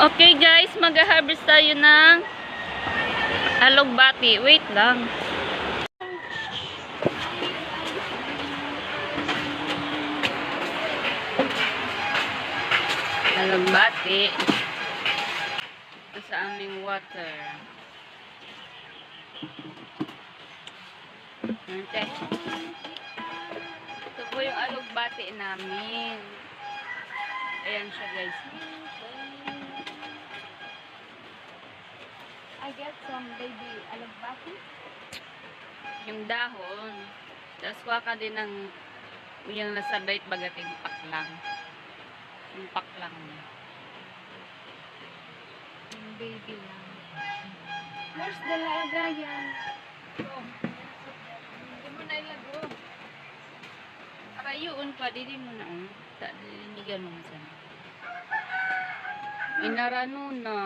Okay guys, mag-harvest tayo ng alugbati. Wait lang. Alugbati. Ito sa aming water. Okay. Ito po yung alugbati namin. Ayan siya guys. I get some baby alugbati. Yung dahon. Tapos kuha ka din ng yung nasa bait bagating paklang. Yung paklang niya. Yung baby lang. Where's the lagayan? Oh. Hindi mo na ilago. Arayuon pa, dili mo na. Dinigan mo sana. Inarano na.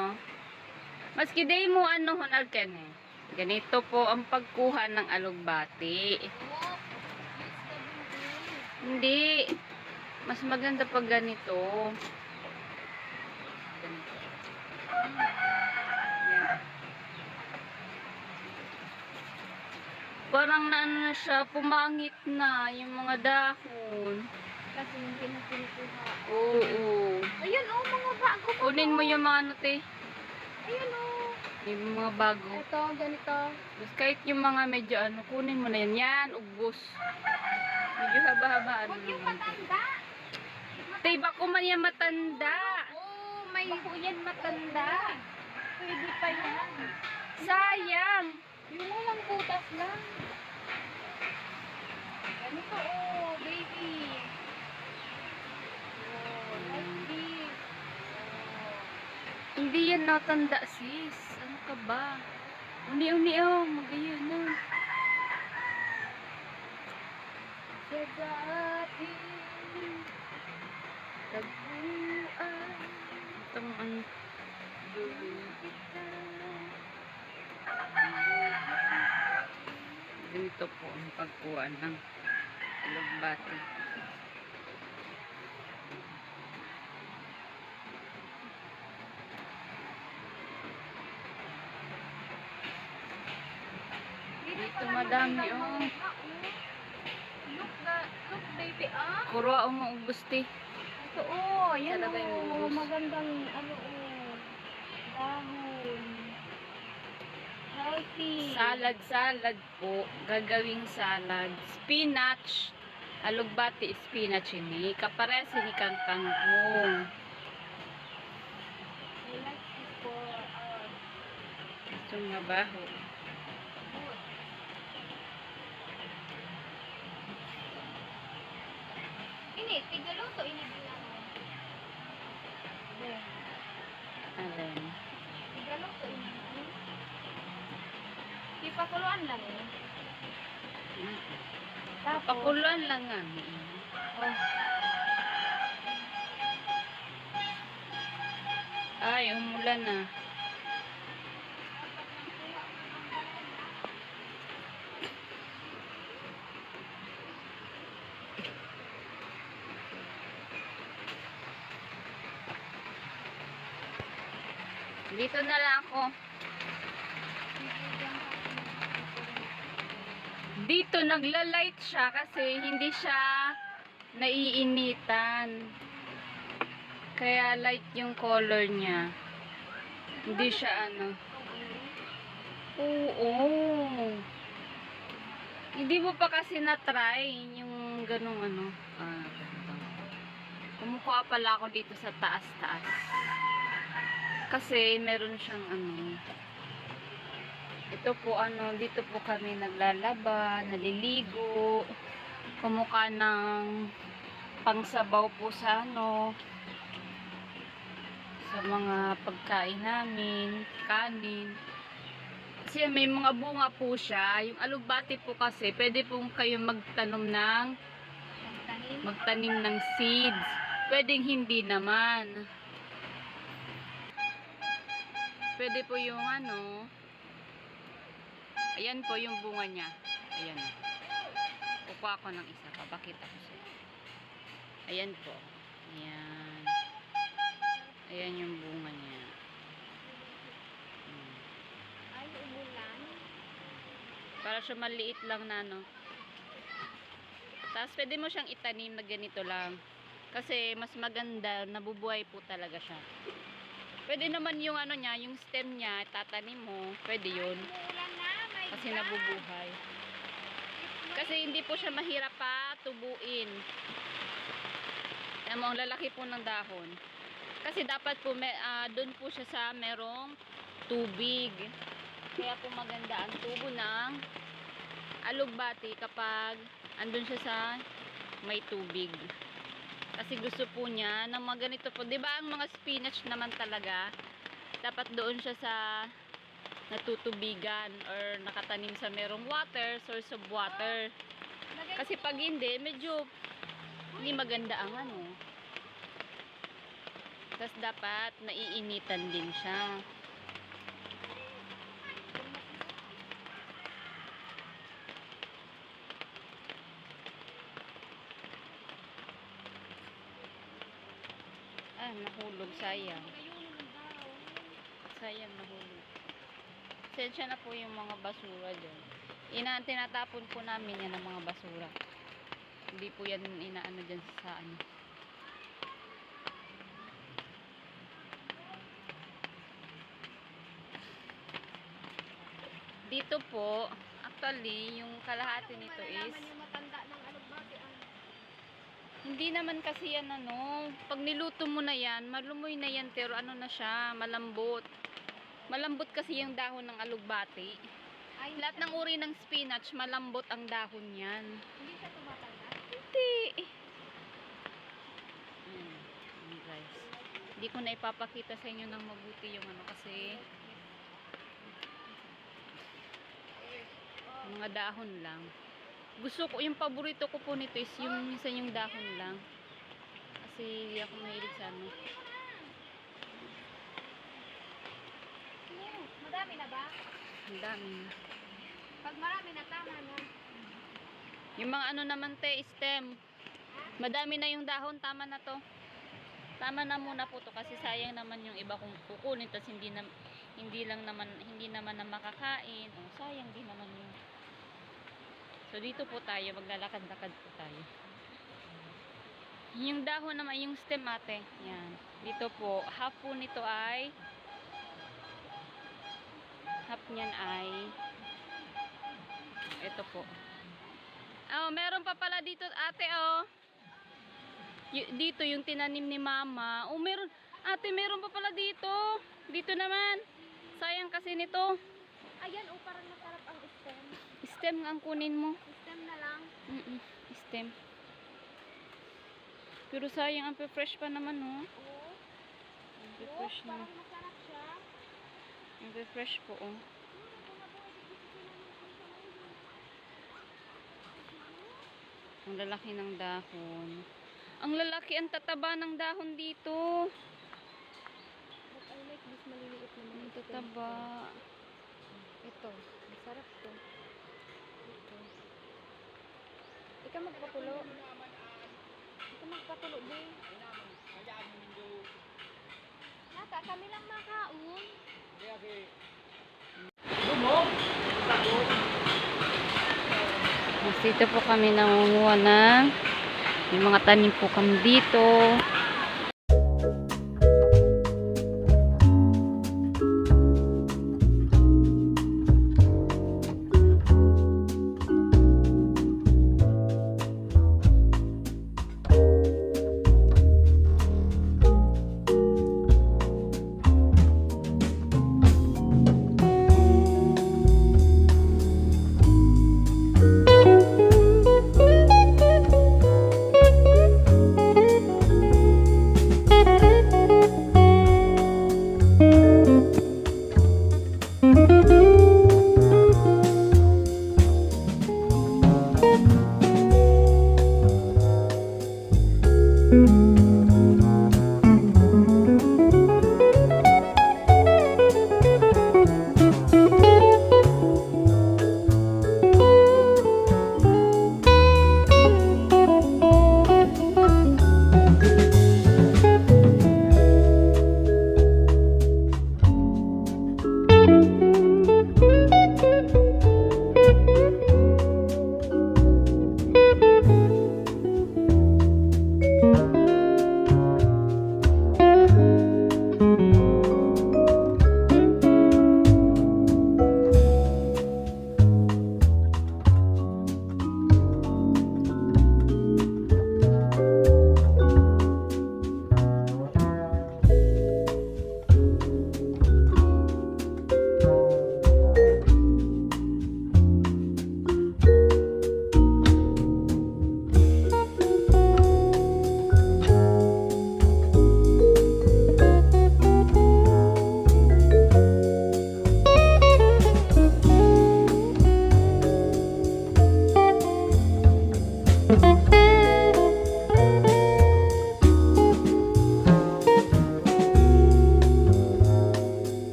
Maski day mo ano honal ken eh. Ganito po ang pagkuha ng alugbati. Hindi. Mas maganda pag ganito. Ganito. Yan. Parang na ano na siya, pumangit na yung mga dahon. Kasi yung pinukuha. Oo. Ayun oh, mga bago pa. Kunin mo yung mga ano te. Ayun oh. Yung mga bago. Ito, ganito. Tapos kahit yung mga medyo ano, kunin mo na yan. Yan, ubos. Medyo haba-haba. Huwag yung matanda. Tay, bako man yan matanda. Oh, may yan matanda. Pwede pa yan. Sayang. Yung walang butas lang. Ganito oh, baby. Oh, like this. Hindi yan natanda, sis. Ano ka ba? Uni-uni oh, magayon na. Sa dati, tagpuan. Itong ano. Ganito po ang pagkuha ng alugbati. Dito madami oh. Look baby ah. Kuro ang maubos te. Ito oh, yan Talaga yung oh, ubos. magandang ano oh. Dahon. Healthy. Salad po. Gagawing salad. Spinach. Alugbati, spinach ini. Kapares ini kang kangkong. I like this for Ito nga baho. ini, tigaluto ini bilang. Alin. Tigaluto ini. Ipakuluan lang eh. Tapos, Pakuluan lang nga. oh, Ay, umulan na. Dito na lang ako. Dito nagla-light siya kasi hindi siya naiinitan. Kaya light yung color niya. Hindi siya ano. Oo. Hindi mo pa kasi na-try yung ganung ano. Ganito. Kumukuha pala ako dito sa taas-taas. Kasi meron siyang ano. Ito po ano, dito po kami naglalaba, naliligo. Kumuha ng pangsabaw po sa ano, sa mga pagkain namin, kanin. Kasi may mga bunga po siya. Yung alugbati po kasi, pwede po kayong magtanim ng seeds. Pwedeng hindi naman. Pwede po yung ano, ayan po yung bunga niya. Ayan. Kukuha ko ng isa. Papakita ko siya. Ayan po. Ayan. Ayan yung bunga niya. siya maliit lang na ano. Tapos pwede mo siyang itanim na ganito lang. Kasi mas maganda, nabubuhay po talaga siya. Pwede naman yung ano niya, yung stem niya, tatanim mo. Pwede yun. Umuulan na, my Kasi God. nabubuhay. Kasi hindi po siya mahirap pa tubuin. Alam mo, ang lalaki po ng dahon. Kasi dapat po, doon po siya sa merong tubig. Kaya po maganda ang tubo ng alugbati kapag andun siya sa may tubig. Kasi gusto po niya ng mga ganito po. 'Di ba ang mga spinach naman talaga dapat doon siya sa natutubigan or nakatanim sa merong water, source of water. Kasi pag hindi, medyo hindi maganda ang ano. Tapos dapat naiinitan din siya. Ah, nahulog, sayang. Sayang, nahulog. Sensya na po yung mga basura dyan. Tinatapon po namin yan ng mga basura. Hindi po yan inaano dyan sa ano. Dito po, actually, yung kalahati nito is yung matanda ng alugbati. hindi naman kasi yan ano, pag niluto mo na yan, malumoy na yan pero ano na siya, malambot. Malambot kasi yung dahon ng alugbati. Ay, Lahat ng uri ng spinach, malambot ang dahon yan. hindi siya tumatanda. Hindi. Guys. Hindi ko na ipapakita sa inyo ng mabuti yung ano kasi mga dahon lang. Gusto ko, yung paborito ko po nito is yung minsan yung dahon lang. Kasi hindi ako mahilig sa ano. Madami na ba? Ang dami. Pag marami na, tama na. Yung mga ano naman te, stem. Madami na yung dahon, tama na to. Tama na muna po to kasi sayang naman yung iba kung kukunin tas hindi naman na makakain. Oh, sayang din naman yun. So dito po tayo, maglalakad-lakad po tayo. Yung dahon naman, yung stem ate. Yan. Dito po, half po nito ay half niyan ay ito po. Oh, meron pa pala dito ate oh. Dito yung tinanim ni mama. Oh, meron. Ate, meron pa pala dito. Dito naman. Sayang kasi nito. Ayan, parang masarap ang stem. Stem nga ang kunin mo. Stem na lang. Stem. Pero sayang, ang fresh pa naman, oh. Oo. Ang fresh na. Parang masarap siya. Ang fresh po, oh. Ang lalaki ng dahon. Ang lalaki, ang tataba ng dahon dito. But I like this maliliit naman. Ang tataba. Ito, masarap to. Ito. Ikaw magpatulo. Ikaw magpatulo, din. Nata, kami lang makaon. Dito po kami nangunguha ng may mga tanim po kami dito.